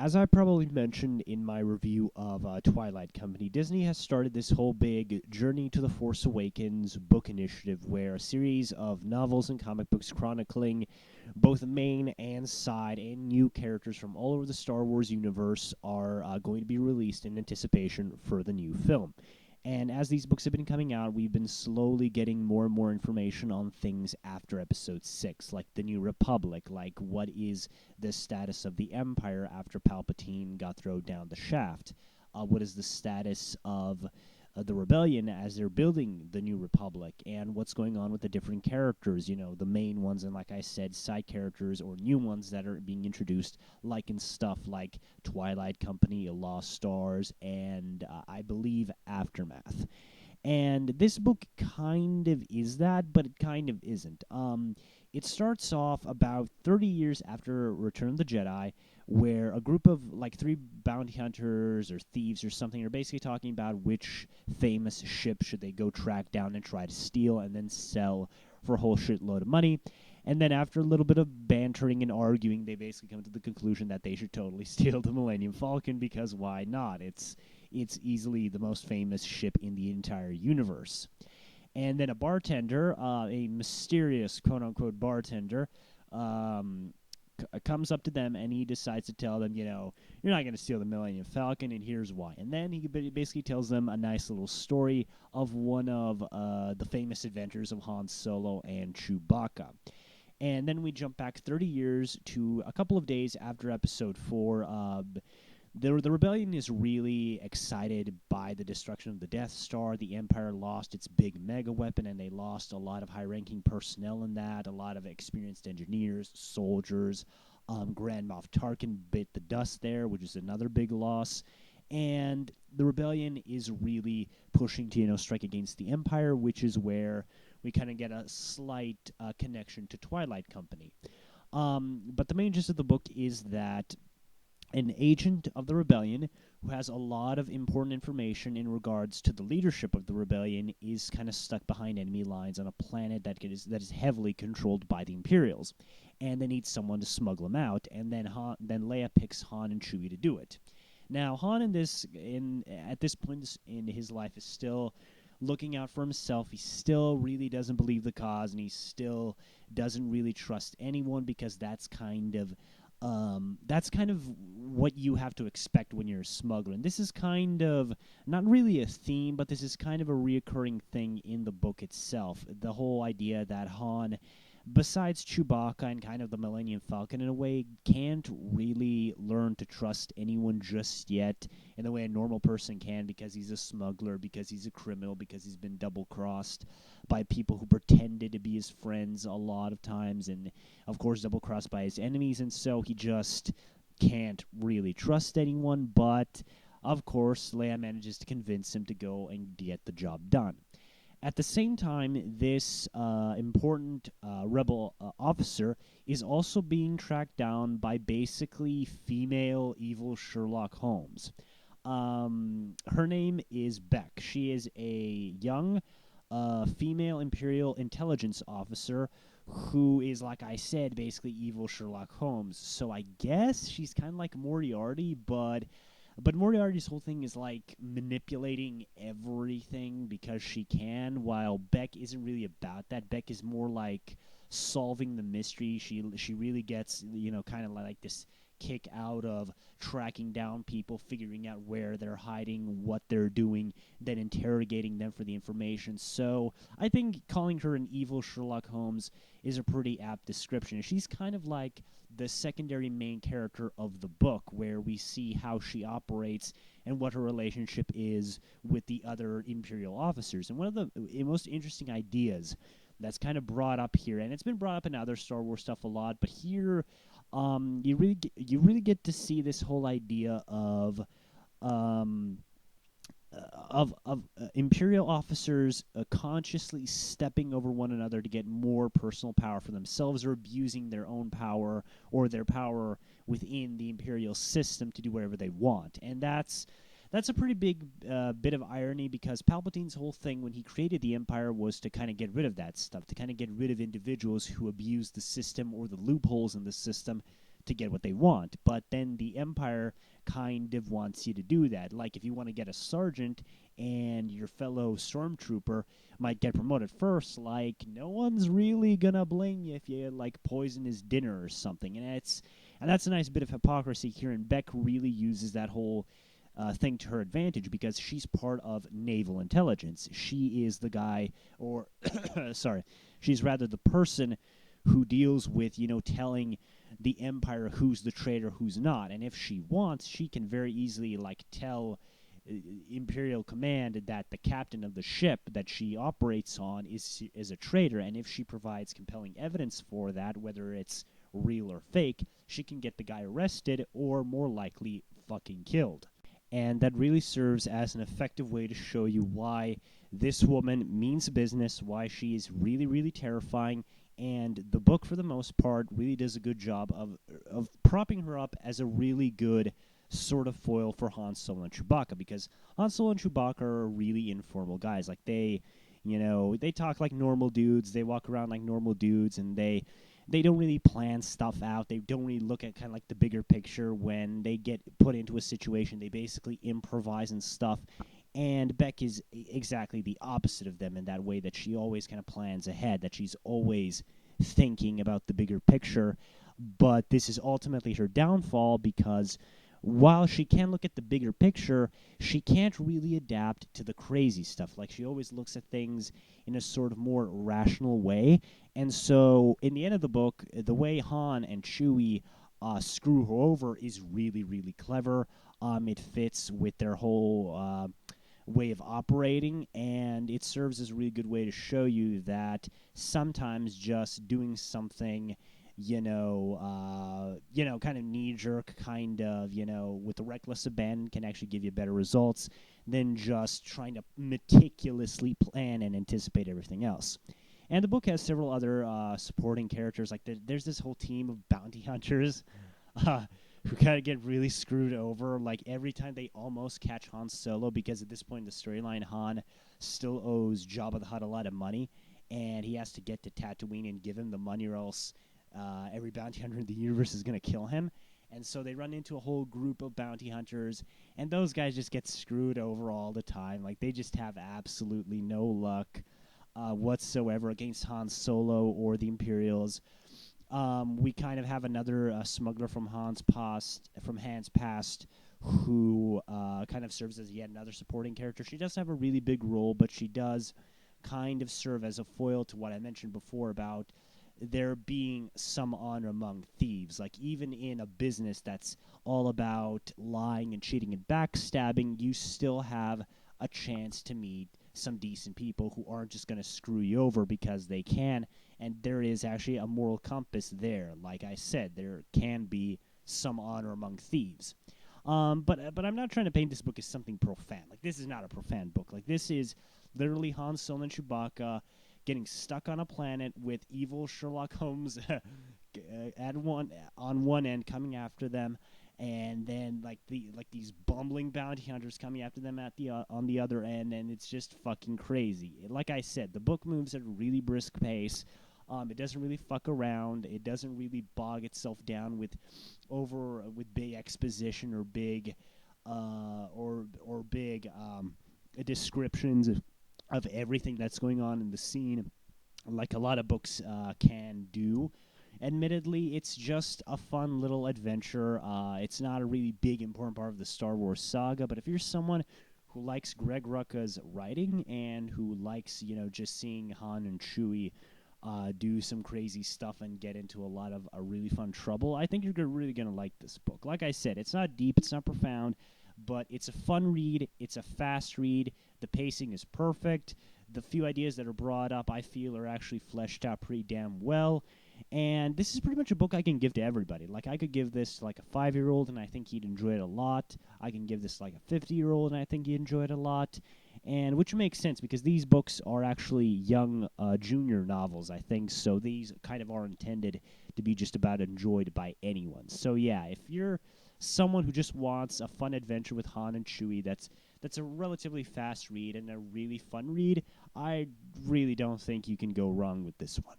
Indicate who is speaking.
Speaker 1: as I probably mentioned in my review of Twilight Company, Disney has started this whole big Journey to the Force Awakens book initiative where a series of novels and comic books chronicling both main and side and new characters from all over the Star Wars universe are going to be released in anticipation for the new film. And as these books have been coming out, we've been slowly getting more and more information on things after Episode 6, like the New Republic, like what is the status of the Empire after Palpatine got thrown down the shaft. What is the status of the rebellion as they're building the New Republic, and what's going on with the different characters, the main ones, and like I said, side characters or new ones that are being introduced, like in stuff like Twilight Company, Lost Stars, and I believe Aftermath. And this book kind of is that, but it kind of isn't. It starts off about 30 years after Return of the Jedi, where a group of like three bounty hunters or thieves or something are basically talking about which famous ship should they go track down and try to steal and then sell for a whole shitload of money. And then after a little bit of bantering and arguing, they basically come to the conclusion that they should totally steal the Millennium Falcon because why not? It's easily the most famous ship in the entire universe. And then a bartender, a mysterious quote-unquote bartender, comes up to them and he decides to tell them, you're not going to steal the Millennium Falcon, and here's why. And then he basically tells them a nice little story of one of the famous adventures of Han Solo and Chewbacca. And then we jump back 30 years to a couple of days after Episode 4. The rebellion is really excited by the destruction of the Death Star. The Empire lost its big mega weapon, and they lost a lot of high-ranking personnel in that, a lot of experienced engineers, soldiers. Grand Moff Tarkin bit the dust there, which is another big loss. And the rebellion is really pushing to, strike against the Empire, which is where we kind of get a slight connection to Twilight Company. But the main gist of the book is that an agent of the rebellion who has a lot of important information in regards to the leadership of the rebellion is kind of stuck behind enemy lines on a planet that is heavily controlled by the Imperials, and they need someone to smuggle him out. And then Leia picks Han and Chewie to do it. Now Han at this point in his life is still looking out for himself. He still really doesn't believe the cause, and he still doesn't really trust anyone because that's kind of what you have to expect when you're a smuggler. And this is kind of not really a theme, but this is kind of a reoccurring thing in the book itself. The whole idea that Han, besides Chewbacca and kind of the Millennium Falcon in a way, can't really learn to trust anyone just yet in the way a normal person can, because he's a smuggler, because he's a criminal, because he's been double-crossed by people who pretended to be his friends a lot of times, and of course double-crossed by his enemies, and so he just can't really trust anyone. But of course Leia manages to convince him to go and get the job done. At the same time, this important rebel officer is also being tracked down by basically female evil Sherlock Holmes. Her name is Beck. She is a young female Imperial intelligence officer who is, like I said, basically evil Sherlock Holmes. So I guess she's kind of like Moriarty, but Moriarty's whole thing is like manipulating everything because she can, while Beck isn't really about that. Beck is more like solving the mystery. She really gets, kind of like this kick out of tracking down people, figuring out where they're hiding, what they're doing, then interrogating them for the information. So I think calling her an evil Sherlock Holmes is a pretty apt description. She's kind of like the secondary main character of the book, where we see how she operates and what her relationship is with the other Imperial officers. And one of the most interesting ideas that's kind of brought up here, and it's been brought up in other Star Wars stuff a lot, but here you really get to see this whole idea of Imperial officers consciously stepping over one another to get more personal power for themselves, or abusing their own power or their power within the Imperial system to do whatever they want. And that's a pretty big bit of irony, because Palpatine's whole thing when he created the Empire was to kind of get rid of that stuff, to kind of get rid of individuals who abuse the system or the loopholes in the system to to get what they want. But then the Empire kind of wants you to do that. Like if you want to get a sergeant and your fellow stormtrooper might get promoted first, like no one's really gonna blame you if you like poison his dinner or something. And that's a nice bit of hypocrisy here. And Beck really uses that whole thing to her advantage because she's part of naval intelligence. She is the guy, or sorry, she's rather the person who deals with, telling the Empire who's the traitor, who's not. And if she wants, she can very easily, like, tell Imperial Command that the captain of the ship that she operates on is a traitor. And if she provides compelling evidence for that, whether it's real or fake, she can get the guy arrested or, more likely, fucking killed. And that really serves as an effective way to show you why this woman means business, why she is really, really terrifying. And the book, for the most part, really does a good job of propping her up as a really good sort of foil for Han Solo and Chewbacca, because Han Solo and Chewbacca are really informal guys. Like, they talk like normal dudes, they walk around like normal dudes, and they don't really plan stuff out. They don't really look at kind of like the bigger picture when they get put into a situation. They basically improvise and stuff. And Beck is exactly the opposite of them in that way, that she always kind of plans ahead, that she's always thinking about the bigger picture. But this is ultimately her downfall, because while she can look at the bigger picture, she can't really adapt to the crazy stuff. Like, she always looks at things in a sort of more rational way. And so, in the end of the book, the way Han and Chewie screw her over is really, really clever. It fits with their whole way of operating, and it serves as a really good way to show you that sometimes just doing something kind of knee-jerk, kind of, with a reckless abandon can actually give you better results than just trying to meticulously plan and anticipate everything else. And the book has several other supporting characters. Like, there's this whole team of bounty hunters who kind of get really screwed over. Like, every time they almost catch Han Solo, because at this point in the storyline, Han still owes Jabba the Hutt a lot of money, and he has to get to Tatooine and give him the money, or else every bounty hunter in the universe is going to kill him. And so they run into a whole group of bounty hunters, and those guys just get screwed over all the time. Like, they just have absolutely no luck whatsoever against Han Solo or the Imperials. We kind of have another smuggler from Han's past, who kind of serves as yet another supporting character. She does have a really big role, but she does kind of serve as a foil to what I mentioned before about there being some honor among thieves. Like, even in a business that's all about lying and cheating and backstabbing, you still have a chance to meet some decent people who aren't just going to screw you over because they can. And there is actually a moral compass there. Like I said, there can be some honor among thieves. But I'm not trying to paint this book as something profane. Like, this is not a profane book. Like, this is literally Han Solo and Chewbacca getting stuck on a planet with evil Sherlock Holmes on one end coming after them, and then these bumbling bounty hunters coming after them on the other end, and it's just fucking crazy. Like I said, the book moves at a really brisk pace. It doesn't really fuck around. It doesn't really bog itself down with big exposition or big descriptions of everything that's going on in the scene, like a lot of books can do. Admittedly, it's just a fun little adventure. It's not a really big, important part of the Star Wars saga, but if you're someone who likes Greg Rucka's writing and who likes, just seeing Han and Chewie do some crazy stuff and get into a lot of really fun trouble, I think you're really going to like this book. Like I said, it's not deep, it's not profound, but it's a fun read, it's a fast read, the pacing is perfect, the few ideas that are brought up I feel are actually fleshed out pretty damn well, and this is pretty much a book I can give to everybody. Like, I could give this like a 5-year-old and I think he'd enjoy it a lot. I can give this like a 50-year-old and I think he'd enjoy it a lot, and which makes sense because these books are actually young junior novels, I think, so these kind of are intended to be just about enjoyed by anyone. So yeah, if you're someone who just wants a fun adventure with Han and Chewie that's a relatively fast read and a really fun read, I really don't think you can go wrong with this one.